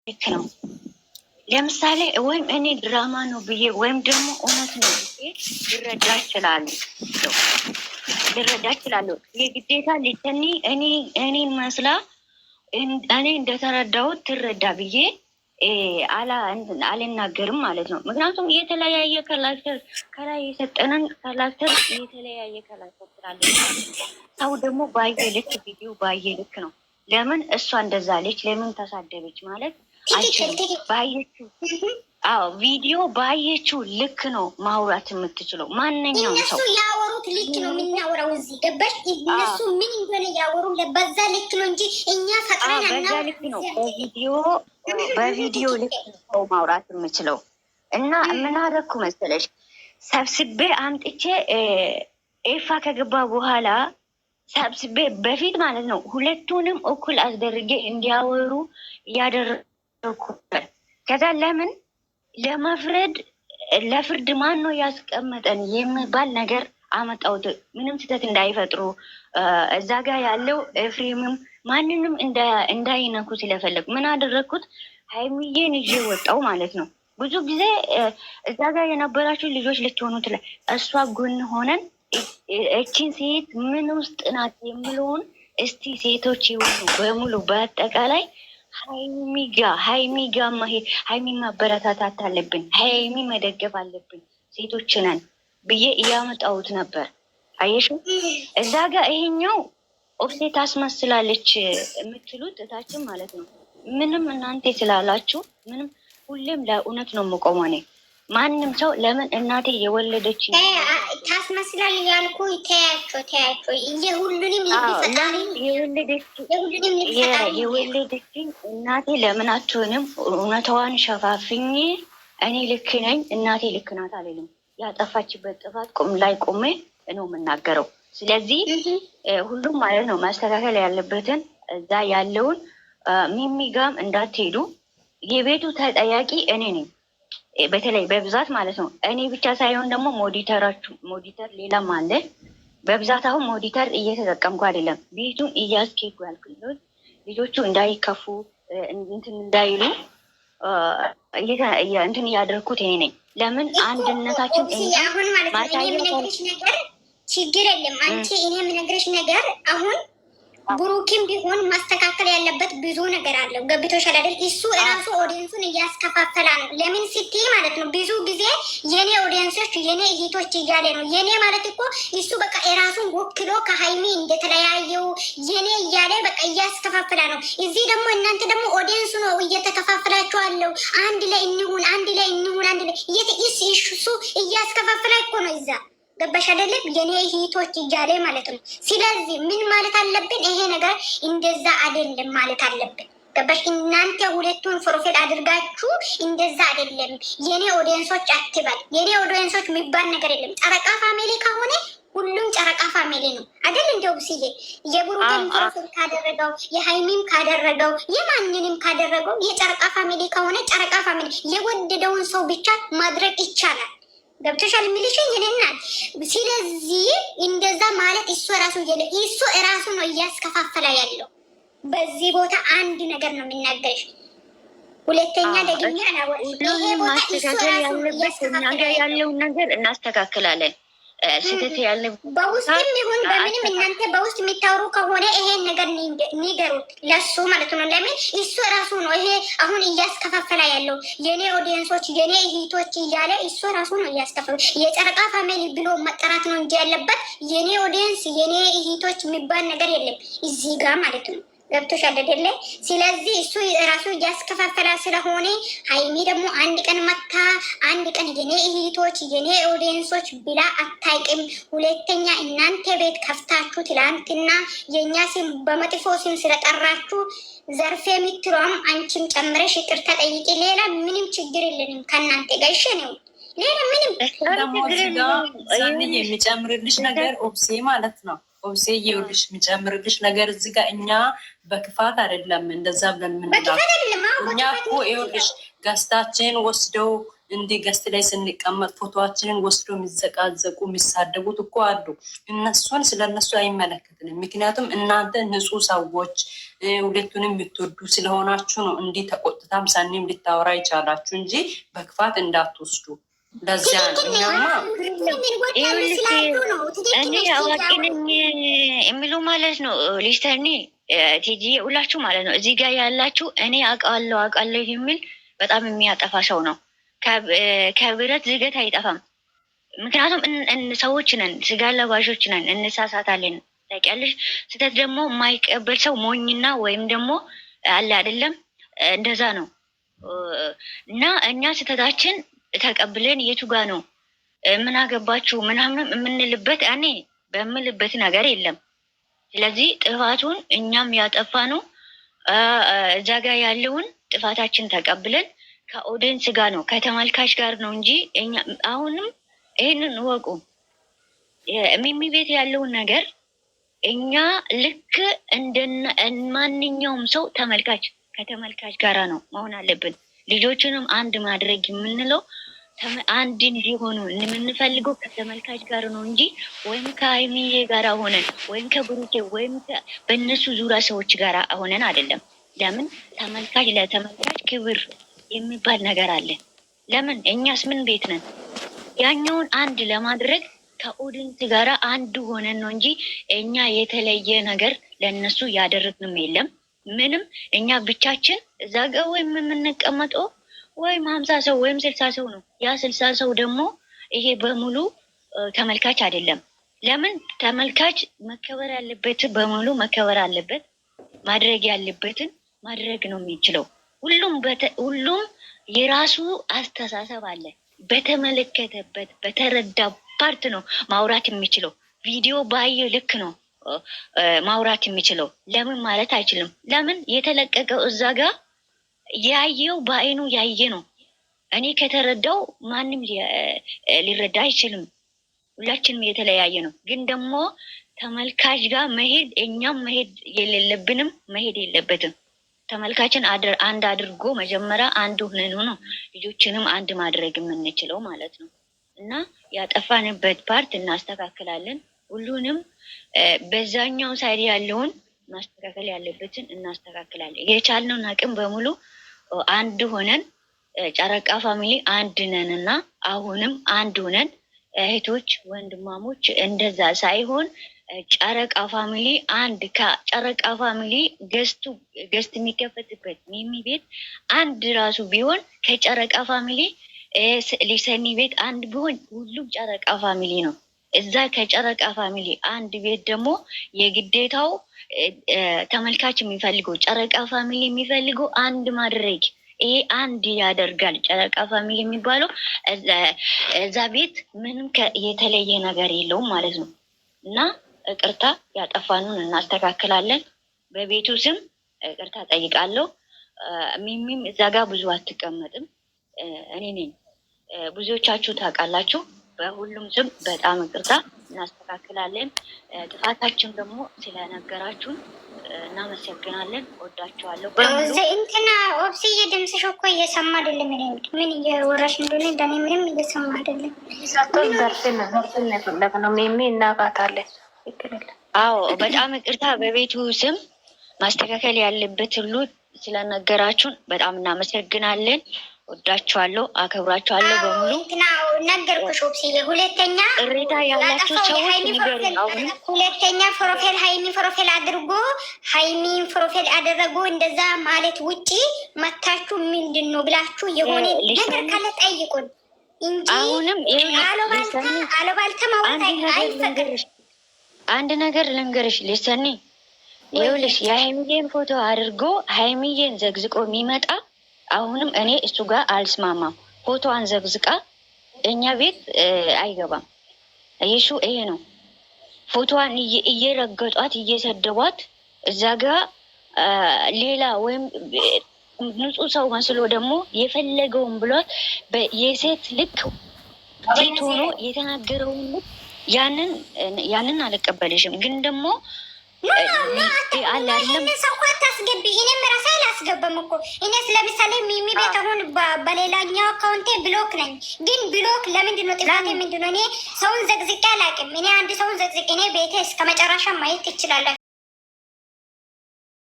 ልክ ነው። ለምሳሌ ወይም እኔ ድራማ ነው ብዬ ወይም ደግሞ እውነት ነው ብዬ ልረዳ እችላለሁ። የግዴታ ሊተኒ እኔ መስላ እኔ እንደተረዳሁት ትረዳ ብዬ አልናገርም ማለት ነው። ምክንያቱም የተለያየ ከላክተር ከላይ የሰጠንን ከላክተር የተለያየ ከላክተር ስላለ ሰው ደግሞ ባየ ልክ ቪዲዮ ባየ ልክ ነው። ለምን እሷ እንደዛ አለች፣ ለምን ተሳደበች ማለት ባየችው ቪዲዮ ባየችው ልክ ነው ማውራት የምትችለው ማንኛውም ሰው። እነሱ ያወሩት ልክ ነው የምናወራው እዚህ ገባሽ? እነሱ ምን እንደሆነ ያወሩ በዛ ልክ ነው እንጂ እኛ ፈቅረን በዛ ልክ ነው በቪዲዮ ልክ ነው ማውራት የምችለው። እና ምን አደረኩ መሰለሽ ሰብስቤ አምጥቼ ኤፋ ከገባ በኋላ ሰብስቤ በፊት ማለት ነው ሁለቱንም እኩል አስደርጌ እንዲያወሩ እያደረኩ። ከዛ ለምን ለመፍረድ ለፍርድ ማን ነው ያስቀመጠን የሚባል ነገር አመጣሁት። ምንም ስህተት እንዳይፈጥሩ እዛ ጋር ያለው ኤፍሬምም ማንንም እንዳይነኩ ስለፈለጉ ምን አደረግኩት? ሀይሚዬን ይዤ ወጣው ማለት ነው። ብዙ ጊዜ እዛ ጋር የነበራችሁ ልጆች ልትሆኑ እሷ ጎን ሆነን እቺን ሴት ምን ውስጥ ናት የምለውን እስቲ ሴቶች ይሆኑ በሙሉ በአጠቃላይ ሀይሚ ጋ መሄድ ሀይሚ ማበረታታት አለብን፣ ሀይሚ መደገፍ አለብን ሴቶች ነን ብዬ እያመጣሁት ነበር። አየሽው እዛ ጋር ይሄኛው ኦፍሴ ታስመስላለች የምትሉት እታችን ማለት ነው። ምንም እናንተ ስላላችሁ ምንም ሁሌም ለእውነት ነው የምቆመው እኔ። ማንም ሰው ለምን እናቴ የወለደች ታስመስላል ያልኩ ተያቸው የሁሉንም የወለደችኝ እናቴ ለምን አትሆንም? እውነታዋን ሸፋፍኝ እኔ ልክ ነኝ እናቴ ልክ ናት አልልም። ያጠፋችበት ጥፋት ላይ ቆሜ ነው የምናገረው። ስለዚህ ሁሉም ማለት ነው ማስተካከል ያለበትን እዛ ያለውን ሚሚጋም እንዳትሄዱ። የቤቱ ተጠያቂ እኔ ነኝ በተለይ በብዛት ማለት ነው። እኔ ብቻ ሳይሆን ደግሞ ሞዲተር ሌላም አለ። በብዛት አሁን ሞዲተር እየተጠቀምኩ አይደለም፣ ቤቱን እያስኬድኩ ያልኩ ልጆቹ እንዳይከፉ እንትን እንዳይሉ እንትን እያደረኩት እኔ ነኝ። ለምን አንድነታችን አሁን ማለት ነው የምነግርሽ ነገር ችግር የለም። አንቺ እኔ የምነግርሽ ነገር አሁን ብሩክም ቢሆን ማስተካከል ያለበት ብዙ ነገር አለው። ገብቶሻል አይደል? እሱ እራሱ ኦዲየንሱን እያስከፋፈላ ነው። ለምን ስትይ ማለት ነው ብዙ ጊዜ የኔ ኦዲየንሶች የኔ እይቶች እያለ ነው። የኔ ማለት እኮ እሱ በቃ እራሱን ወክሎ ከሀይሚ እንደተለያየው የኔ እያለ በቃ እያስከፋፈላ ነው። እዚህ ደግሞ እናንተ ደግሞ ኦዲየንሱ ነው እየተከፋፈላችሁ አለው። አንድ ላይ እንሁን፣ አንድ ላይ እንሁን፣ አንድ ላይ እሱ እያስከፋፈላ እኮ ነው እዛ ገባሽ አይደለም? የኔ እህቶች እያለ ማለት ነው። ስለዚህ ምን ማለት አለብን? ይሄ ነገር እንደዛ አይደለም ማለት አለብን። ገባሽ? እናንተ ሁለቱን ፕሮፌል አድርጋችሁ እንደዛ አይደለም የኔ ኦዲየንሶች አትበል። የኔ ኦዲየንሶች የሚባል ነገር የለም። ጨረቃ ፋሚሊ ከሆነ ሁሉም ጨረቃ ፋሚሊ ነው አይደል? እንደው ሲዬ የብሩክን ፕሮፌል ካደረገው የሃይሚም ካደረገው የማንንም ካደረገው የጨረቃ ፋሚሊ ከሆነ ጨረቃ ፋሚሊ የወደደውን ሰው ብቻ ማድረግ ይቻላል። ገብቶሻል የሚልሽኝ ይሄና። ስለዚህ እንደዛ ማለት እሱ ራሱ ነው እያስከፋፈላ ያለው። በዚህ ቦታ አንድ ነገር ነው የሚናገርሽ። ሁለተኛ ደግኛ አላወራሽ። ይሄ ቦታ እሱ ራሱ እያስከፋፈላ ያለውን ነገር እናስተካክላለን። ስህተት ያለ በውስጥም ይሁን በምንም እናንተ በውስጥ የሚታወሩ ከሆነ ይሄን ነገር ንገሩት ለሱ ማለት ነው። ለምን እሱ ራሱ ነው ይሄ አሁን እያስከፋፈላ ያለው የኔ ኦዲየንሶች የኔ እህቶች እያለ እሱ ራሱ ነው እያስከፋፈላ። የጨረቃ ፋሚሊ ብሎ መጠራት ነው እንጂ ያለበት የኔ ኦዲየንስ የኔ እህቶች የሚባል ነገር የለም እዚህ ጋር ማለት ነው። ገብቶሻል አይደለ? ስለዚህ እሱ ራሱ እያስከፋፈላ ስለሆነ ሀይሚ ደግሞ አንድ ቀን መታ አንድ ቀን የኔ እህቶች የኔ ኦዲየንሶች ብላ አታይቅም። ሁለተኛ እናንተ ቤት ከፍታችሁ ትላንትና የእኛ ስም በመጥፎ ስም ስለጠራችሁ ዘርፌ የምትሏም አንቺም ጨምረሽ ይቅርታ ጠይቂ። ሌላ ምንም ችግር የለንም ከእናንተ ጋር እሺ ነው። ሌላ ምንም የሚጨምርልሽ ነገር ኦብሴ ማለት ነው። ኦብሴ ይኸውልሽ የሚጨምርልሽ ነገር እዚህ ጋር እኛ በክፋት አይደለም እንደዛ ብለን የምንለው። እኛ እኮ ይኸውልሽ ገዝታችን ወስደው እንዲህ ገስት ላይ ስንቀመጥ ፎቶዋችንን ወስዶ የሚዘቃዘቁ የሚሳደቡት እኮ አሉ። እነሱን ስለነሱ አይመለከትንም። ምክንያቱም እናንተ ንጹህ ሰዎች ሁለቱንም የምትወዱ ስለሆናችሁ ነው እንዲህ ተቆጥታም ሰኒም ልታወራ ይቻላችሁ እንጂ በክፋት እንዳትወስዱ። ለዚያ እኛማ እኔ አዋቂ ነኝ የሚሉ ማለት ነው። ሊስተርኒ ቲጂ ሁላችሁ ማለት ነው እዚህ ጋር ያላችሁ እኔ አውቃለሁ የሚል በጣም የሚያጠፋ ሰው ነው። ከብረት ዝገት አይጠፋም። ምክንያቱም ሰዎች ነን፣ ስጋ ለባሾች ነን፣ እንሳሳታለን። ታውቂያለሽ። ስህተት ደግሞ የማይቀበል ሰው ሞኝና ወይም ደግሞ አለ አይደለም፣ እንደዛ ነው። እና እኛ ስህተታችን ተቀብለን የቱ ጋ ነው ምን አገባችሁ ምናምን የምንልበት እኔ በምልበት ነገር የለም። ስለዚህ ጥፋቱን እኛም ያጠፋ ነው እዛ ጋር ያለውን ጥፋታችን ተቀብለን ከኦዲየንስ ጋር ነው ከተመልካች ጋር ነው እንጂ እኛ አሁንም ይህንን እወቁ። ሚሚ ቤት ያለውን ነገር እኛ ልክ እንደ ማንኛውም ሰው ተመልካች ከተመልካች ጋራ ነው መሆን አለብን። ልጆችንም አንድ ማድረግ የምንለው አንድ እንዲሆኑ የምንፈልገው ከተመልካች ጋር ነው እንጂ ወይም ከሀይሚዬ ጋር ሆነን ወይም ከብሩኬ ወይም በእነሱ ዙሪያ ሰዎች ጋር ሆነን አይደለም። ለምን ተመልካች ለተመልካች ክብር የሚባል ነገር አለ። ለምን እኛስ ምን ቤት ነን? ያኛውን አንድ ለማድረግ ከኦዲንስ ጋራ አንድ ሆነን ነው እንጂ እኛ የተለየ ነገር ለእነሱ ያደረግንም የለም። ምንም እኛ ብቻችን እዛ ጋ ወይም የምንቀመጠው ወይም 50 ሰው ወይም 60 ሰው ነው። ያ 60 ሰው ደግሞ ይሄ በሙሉ ተመልካች አይደለም። ለምን ተመልካች መከበር ያለበት በሙሉ መከበር አለበት። ማድረግ ያለበትን ማድረግ ነው የሚችለው። ሁሉም የራሱ አስተሳሰብ አለ። በተመለከተበት በተረዳ ፓርት ነው ማውራት የሚችለው። ቪዲዮ ባየ ልክ ነው ማውራት የሚችለው። ለምን ማለት አይችልም። ለምን የተለቀቀው እዛ ጋር ያየው በአይኑ ያየ ነው። እኔ ከተረዳው ማንም ሊረዳ አይችልም። ሁላችንም የተለያየ ነው። ግን ደግሞ ተመልካች ጋር መሄድ እኛም መሄድ የሌለብንም መሄድ የለበትም። ተመልካችን አንድ አድርጎ መጀመሪያ አንድ ሆነን ነው ልጆችንም አንድ ማድረግ የምንችለው ማለት ነው። እና ያጠፋንበት ፓርት እናስተካክላለን። ሁሉንም በዛኛው ሳይድ ያለውን ማስተካከል ያለበትን እናስተካክላለን። የቻልነውን አቅም በሙሉ አንድ ሆነን ጨረቃ ፋሚሊ አንድ ነን እና አሁንም አንድ ሆነን እህቶች ወንድማሞች እንደዛ ሳይሆን ጨረቃ ፋሚሊ አንድ ከጨረቃ ፋሚሊ ገስት የሚከፈትበት ሚሚ ቤት አንድ ራሱ ቢሆን ከጨረቃ ፋሚሊ ሊሰኒ ቤት አንድ ቢሆን ሁሉም ጨረቃ ፋሚሊ ነው። እዛ ከጨረቃ ፋሚሊ አንድ ቤት ደግሞ የግዴታው ተመልካች የሚፈልገው ጨረቃ ፋሚሊ የሚፈልገው አንድ ማድረግ ይሄ አንድ ያደርጋል። ጨረቃ ፋሚሊ የሚባለው እዛ ቤት ምንም የተለየ ነገር የለውም ማለት ነው። እና እቅርታ ያጠፋኑን እናስተካክላለን። በቤቱ ስም እቅርታ ጠይቃለሁ። ሚሚም እዛ ጋር ብዙ አትቀመጥም። እኔ ነኝ። ብዙዎቻችሁ ታውቃላችሁ። በሁሉም ስም በጣም እቅርታ እናስተካክላለን። ጥፋታችን ደግሞ ስለነገራችሁን እናመሰግናለን። ወዳችኋለሁ። እንትና ኦብስዬ ድምፅሽ እኮ እየሰማ አይደለም። ምን እየወራሽ እንደሆነ እንደኔ ምንም እየሰማ አይደለም። ዘርፍን የፈለግነው ሚሚ እናቃታለን። አዎ በጣም ይቅርታ። በቤቱ ስም ማስተካከል ያለበት ሁሉ ስለነገራችሁን በጣም እናመሰግናለን። ወዳችኋለሁ፣ አከብራችኋለሁ። በሙሉ ነገርኩሽ ኦብስዬ። ሁለተኛ ቅሬታ ያላችሁ ሰዎች ንገሩን። አሁን ሁለተኛ ፕሮፌል ሀይሚ ፕሮፌል አድርጎ ሀይሚን ፕሮፌል አደረጉ እንደዛ ማለት ውጪ መታችሁ ምንድን ነው ብላችሁ የሆነ ነገር ካለ ጠይቁን እንጂ አሁንም አለባልታ ማውራት አይፈቅድም። አንድ ነገር ልንገርሽ ሊሰኒ፣ ይኸውልሽ የሀይሚዬን ፎቶ አድርጎ ሀይሚዬን ዘግዝቆ የሚመጣ አሁንም እኔ እሱ ጋር አልስማማም። ፎቶዋን ዘግዝቃ እኛ ቤት አይገባም። ይሹ ይሄ ነው። ፎቶዋን እየረገጧት እየሰደቧት እዛ ጋር ሌላ ወይም ንጹህ ሰው መስሎ ደግሞ የፈለገውን ብሏት የሴት ልክ ሴት ሆኖ የተናገረውን ልክ ያንን አልቀበልሽም። ግን ደግሞ አለ አይደለም ሰው አታስገቢ። እኔም ራሴ ላስገባ አልገባም እኮ እኔ ስለምሳሌ ሚሚ ቤት አሁን በሌላኛው አካውንቴ ብሎክ ነኝ። ግን ብሎክ ለምንድን ነው ጥፋቴ ምንድን ነው? እኔ ሰውን ዘቅዝቄ አላውቅም። እኔ አንድ ሰውን ዘቅዝቄ እኔ ቤቴ እስከ መጨረሻ ማየት ትችላላችሁ።